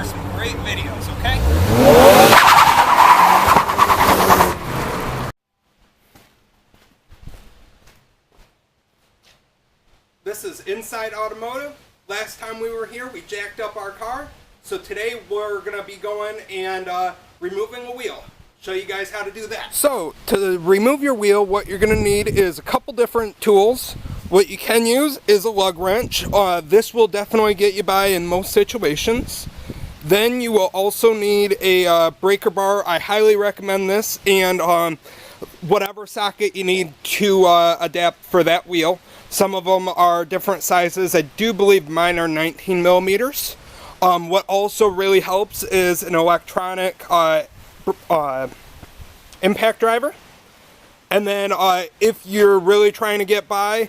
for some great videos, okay? This is Inside Automotive. Last time we were here, we jacked up our car. So today we're going to be going and removing a wheel. Show you guys how to do that. So to remove your wheel, what you're going to need is a couple different tools. What you can use is a lug wrench. This will definitely get you by in most situations. Then you will also need a breaker bar. I highly recommend this, and whatever socket you need to adapt for that wheel. Some of them are different sizes. I do believe mine are 19 millimeters. What also really helps is an electronic impact driver. And then if you're really trying to get by,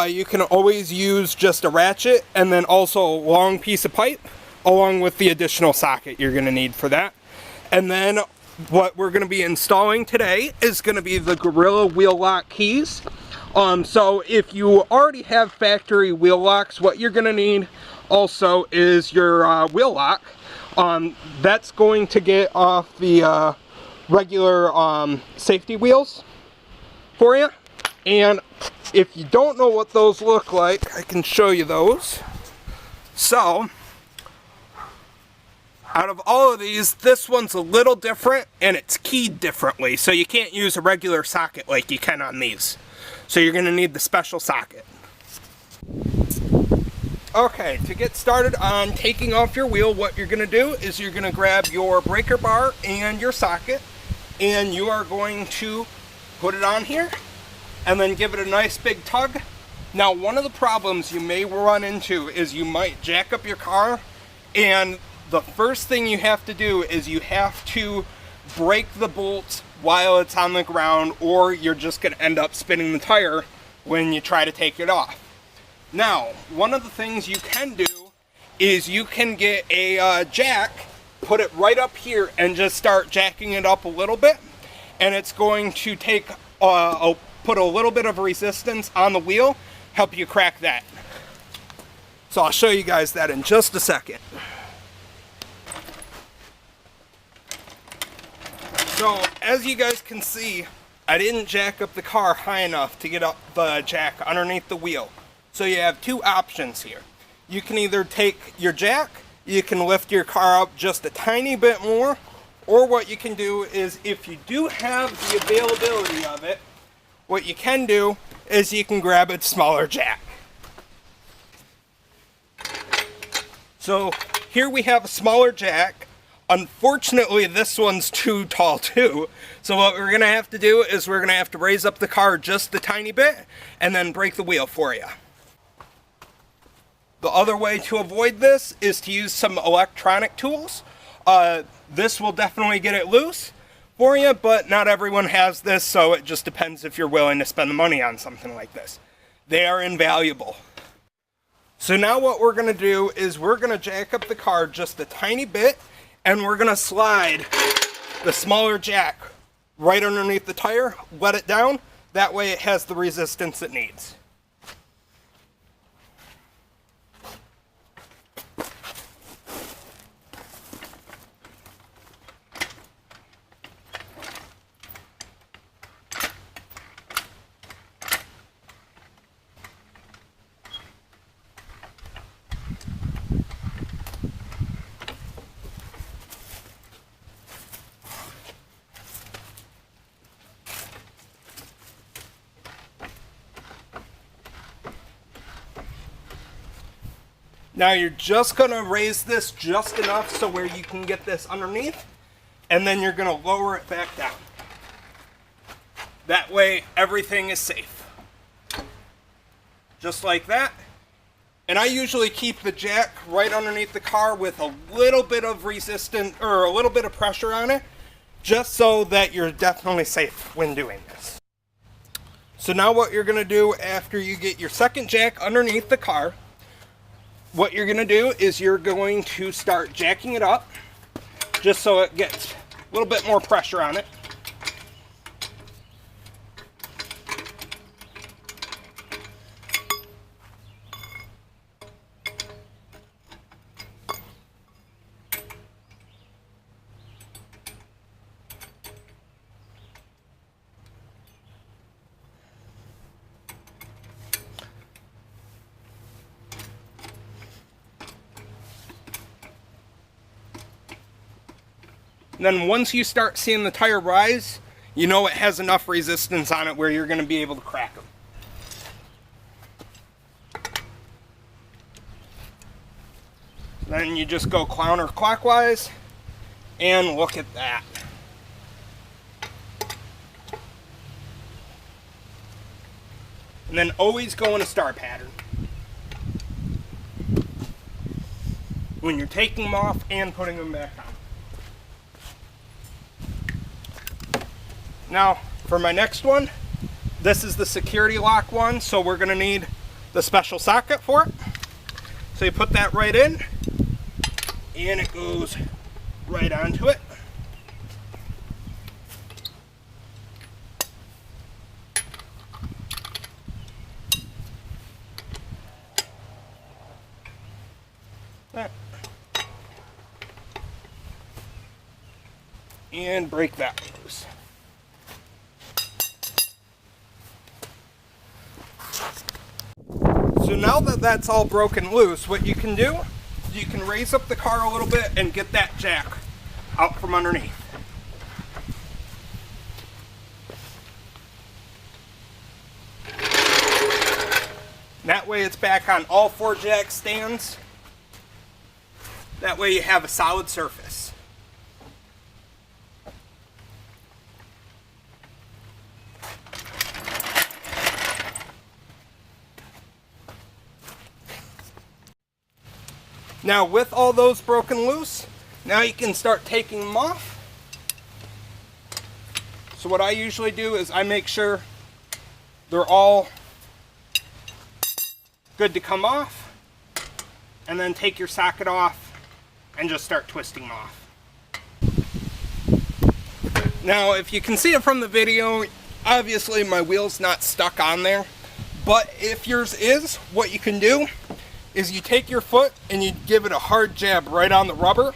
you can always use just a ratchet and then also a long piece of pipe along with the additional socket you're going to need for that. And then what we're going to be installing today is going to be the Gorilla wheel lock keys. So if you already have factory wheel locks, what you're going to need also is your wheel lock. That's going to get off the regular safety wheels for you. And if you don't know what those look like, I can show you those. So out of all of these, this one's a little different and it's keyed differently. So you can't use a regular socket like you can on these. So you're going to need the special socket. Okay, to get started on taking off your wheel, what you're going to do is you're going to grab your breaker bar and your socket, and you are going to put it on here and then give it a nice big tug. Now, one of the problems you may run into is you might jack up your car, and the first thing you have to do is you have to break the bolt while it's on the ground, or you're just going to end up spinning the tire when you try to take it off. Now, one of the things you can do is you can get a jack, put it right up here, and just start jacking it up a little bit, and it's going to take put a little bit of resistance on the wheel, help you crack that. So I'll show you guys that in just a second. So as you guys can see, I didn't jack up the car high enough to get up the jack underneath the wheel. So you have two options here. You can either take your jack, you can lift your car up just a tiny bit more, or what you can do is, if you do have the availability of it, what you can do is you can grab a smaller jack. So here we have a smaller jack. Unfortunately, this one's too tall too. So what we're gonna have to do is we're gonna have to raise up the car just a tiny bit and then break the wheel for you. The other way to avoid this is to use some electronic tools. This will definitely get it loose for you, but not everyone has this, so it just depends if you're willing to spend the money on something like this. They are invaluable. So now what we're gonna do is we're gonna jack up the car just a tiny bit, and we're gonna slide the smaller jack right underneath the tire, let it down, that way it has the resistance it needs. Now you're just going to raise this just enough so where you can get this underneath, and then you're going to lower it back down. That way everything is safe. Just like that. And I usually keep the jack right underneath the car with a little bit of resistance, or a little bit of pressure on it, just so that you're definitely safe when doing this. So now what you're going to do after you get your second jack underneath the car, what you're going to do is you're going to start jacking it up just so it gets a little bit more pressure on it. And then once you start seeing the tire rise, you know it has enough resistance on it where you're going to be able to crack them. Then you just go counterclockwise, and look at that. And then always go in a star pattern when you're taking them off and putting them back on. Now, for my next one, this is the security lock one, so we're going to need the special socket for it. So you put that right in, and it goes right onto it. And break that loose. So now that that's all broken loose, what you can do is you can raise up the car a little bit and get that jack out from underneath. That way it's back on all 4 jack stands. That way you have a solid surface. Now with all those broken loose, now you can start taking them off. So what I usually do is I make sure they're all good to come off, and then take your socket off and just start twisting them off. Now if you can see it from the video, obviously my wheel's not stuck on there, but if yours is, what you can do is you take your foot and you give it a hard jab right on the rubber,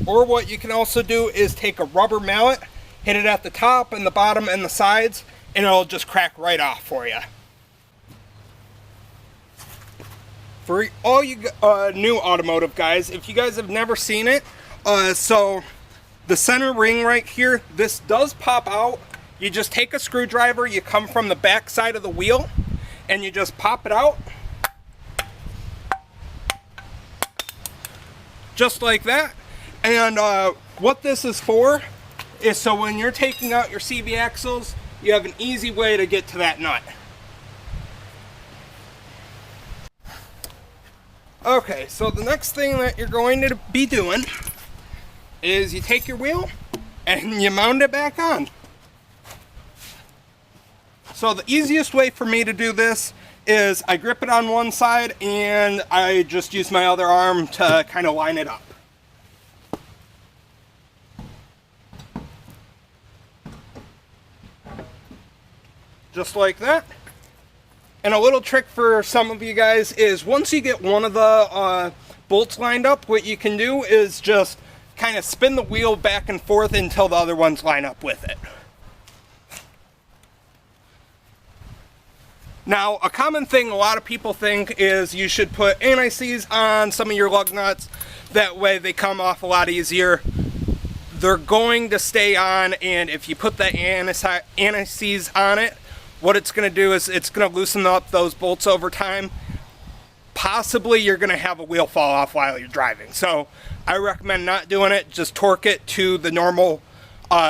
or what you can also do is take a rubber mallet, hit it at the top and the bottom and the sides, and it'll just crack right off for you. For all you new automotive guys, if you guys have never seen it, so the center ring right here, this does pop out. You just take a screwdriver, you come from the back side of the wheel, and you just pop it out. Just like that. And what this is for is so when you're taking out your CV axles, you have an easy way to get to that nut. Okay, so the next thing that you're going to be doing is you take your wheel and you mount it back on. So the easiest way for me to do this is I grip it on one side and I just use my other arm to kind of line it up. Just like that. And a little trick for some of you guys is once you get one of the bolts lined up, what you can do is just kind of spin the wheel back and forth until the other ones line up with it. Now, a common thing a lot of people think is you should put anti-seize on some of your lug nuts. That way they come off a lot easier. They're going to stay on, and if you put that anti-seize on it, what it's going to do is it's going to loosen up those bolts over time. Possibly you're going to have a wheel fall off while you're driving. So I recommend not doing it. Just torque it to the normal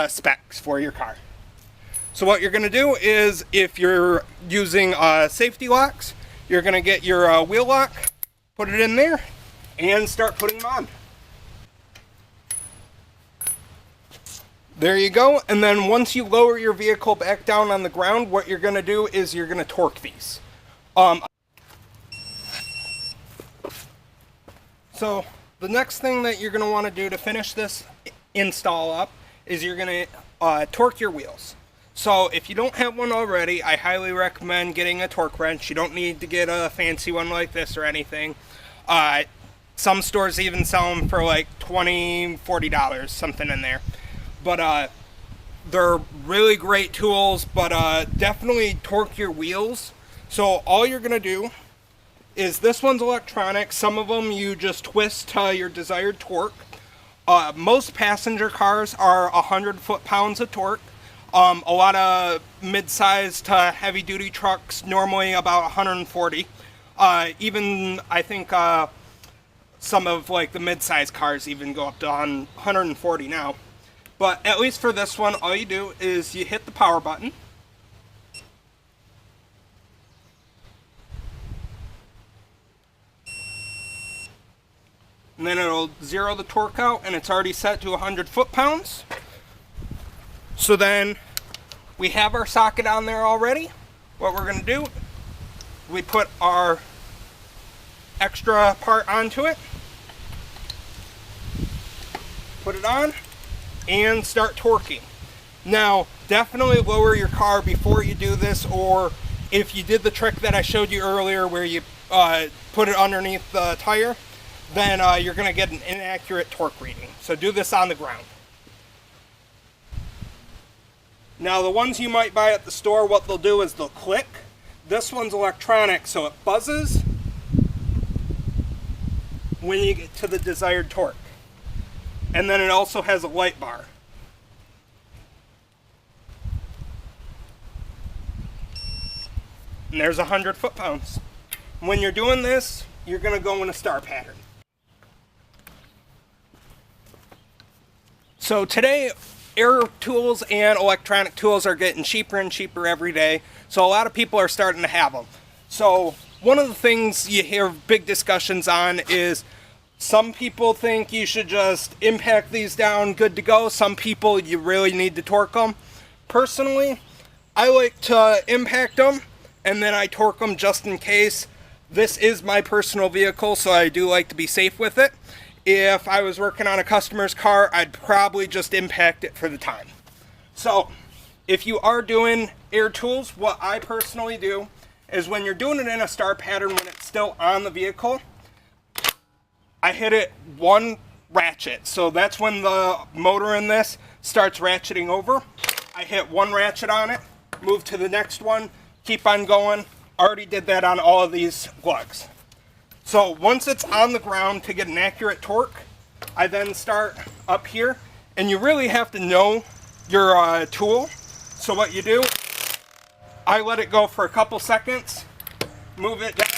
specs for your car. So what you're going to do is, if you're using safety locks, you're going to get your wheel lock, put it in there, and start putting them on. There you go. And then once you lower your vehicle back down on the ground, what you're going to do is you're going to torque these. So the next thing that you're going to want to do to finish this install up is you're going to torque your wheels. So if you don't have one already, I highly recommend getting a torque wrench. You don't need to get a fancy one like this or anything. Some stores even sell them for like $20, $40, something in there. But they're really great tools, but definitely torque your wheels. So all you're going to do is, this one's electronic. Some of them you just twist to your desired torque. Most passenger cars are 100 foot-pounds of torque. A lot of mid-sized to heavy-duty trucks normally about 140. Even I think some of like the mid-sized cars even go up to 140 now. But at least for this one, all you do is you hit the power button. And then it'll zero the torque out, and it's already set to 100 foot-pounds. So then we have our socket on there already. What we're going to do, we put our extra part onto it, put it on, and start torquing. Now, definitely lower your car before you do this, or if you did the trick that I showed you earlier where you put it underneath the tire, then you're going to get an inaccurate torque reading. So do this on the ground. Now the ones you might buy at the store, what they'll do is they'll click. This one's electronic, so it buzzes when you get to the desired torque. And then it also has a light bar. And there's 100 foot-pounds. When you're doing this, you're going to go in a star pattern. So today, air tools and electronic tools are getting cheaper and cheaper every day. So a lot of people are starting to have them. So one of the things you hear big discussions on is some people think you should just impact these down, good to go. Some people, you really need to torque them. Personally, I like to impact them and then I torque them just in case. This is my personal vehicle, so I do like to be safe with it. If I was working on a customer's car, I'd probably just impact it for the time. So, if you are doing air tools, what I personally do is when you're doing it in a star pattern when it's still on the vehicle, I hit it one ratchet. So that's when the motor in this starts ratcheting over. I hit one ratchet on it, move to the next one, keep on going. Already did that on all of these lugs. So once it's on the ground to get an accurate torque, I then start up here, and you really have to know your tool. So what you do, I let it go for a couple seconds, move it down.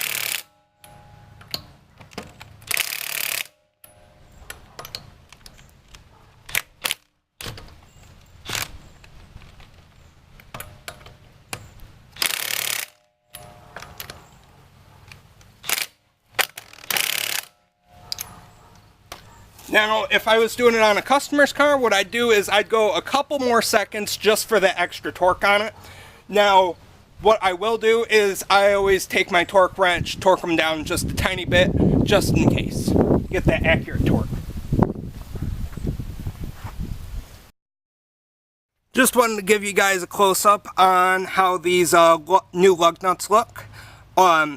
Now, if I was doing it on a customer's car, what I'd do is I'd go a couple more seconds just for the extra torque on it. Now, what I will do is I always take my torque wrench, torque them down just a tiny bit, just in case. Get that accurate torque. Just wanted to give you guys a close-up on how these new lug nuts look.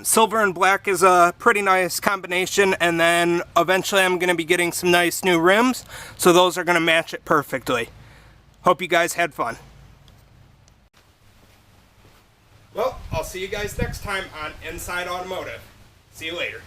Silver and black is a pretty nice combination, and then eventually I'm going to be getting some nice new rims, so those are going to match it perfectly. Hope you guys had fun. Well, I'll see you guys next time on Inside Automotive. See you later.